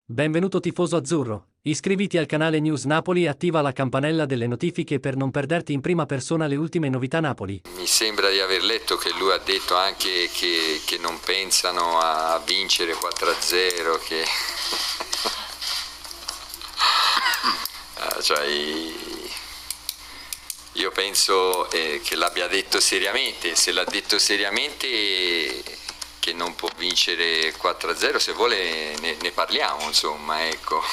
Benvenuto tifoso azzurro. Iscriviti al canale News Napoli e attiva la campanella delle notifiche per non perderti in prima persona le ultime novità Napoli. Mi sembra di aver letto che lui ha detto anche che non pensano a vincere 4-0, che cioè, io penso che l'abbia detto seriamente. Se l'ha detto seriamente che non può vincere 4-0, se vuole ne parliamo, insomma, ecco.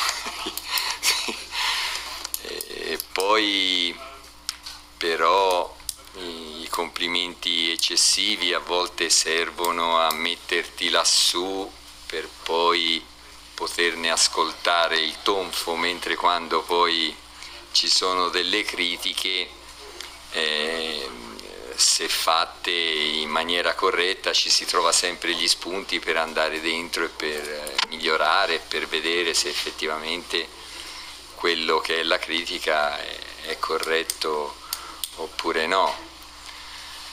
E poi però i complimenti eccessivi a volte servono a metterti lassù per poi poterne ascoltare il tonfo, mentre quando poi ci sono delle critiche, se fatte in maniera corretta, ci si trova sempre gli spunti per andare dentro e per migliorare, per vedere se effettivamente quello che è la critica è corretto oppure no.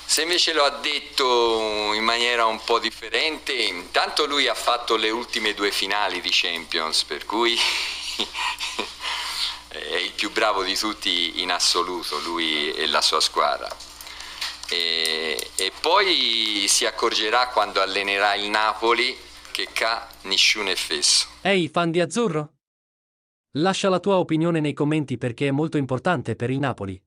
Se invece lo ha detto in maniera un po' differente, intanto lui ha fatto le ultime 2 finali di Champions, per cui è il più bravo di tutti in assoluto, lui e la sua squadra. E poi si accorgerà quando allenerà il Napoli che nessuno è fesso. Ehi, fan di azzurro? Lascia la tua opinione nei commenti perché è molto importante per il Napoli.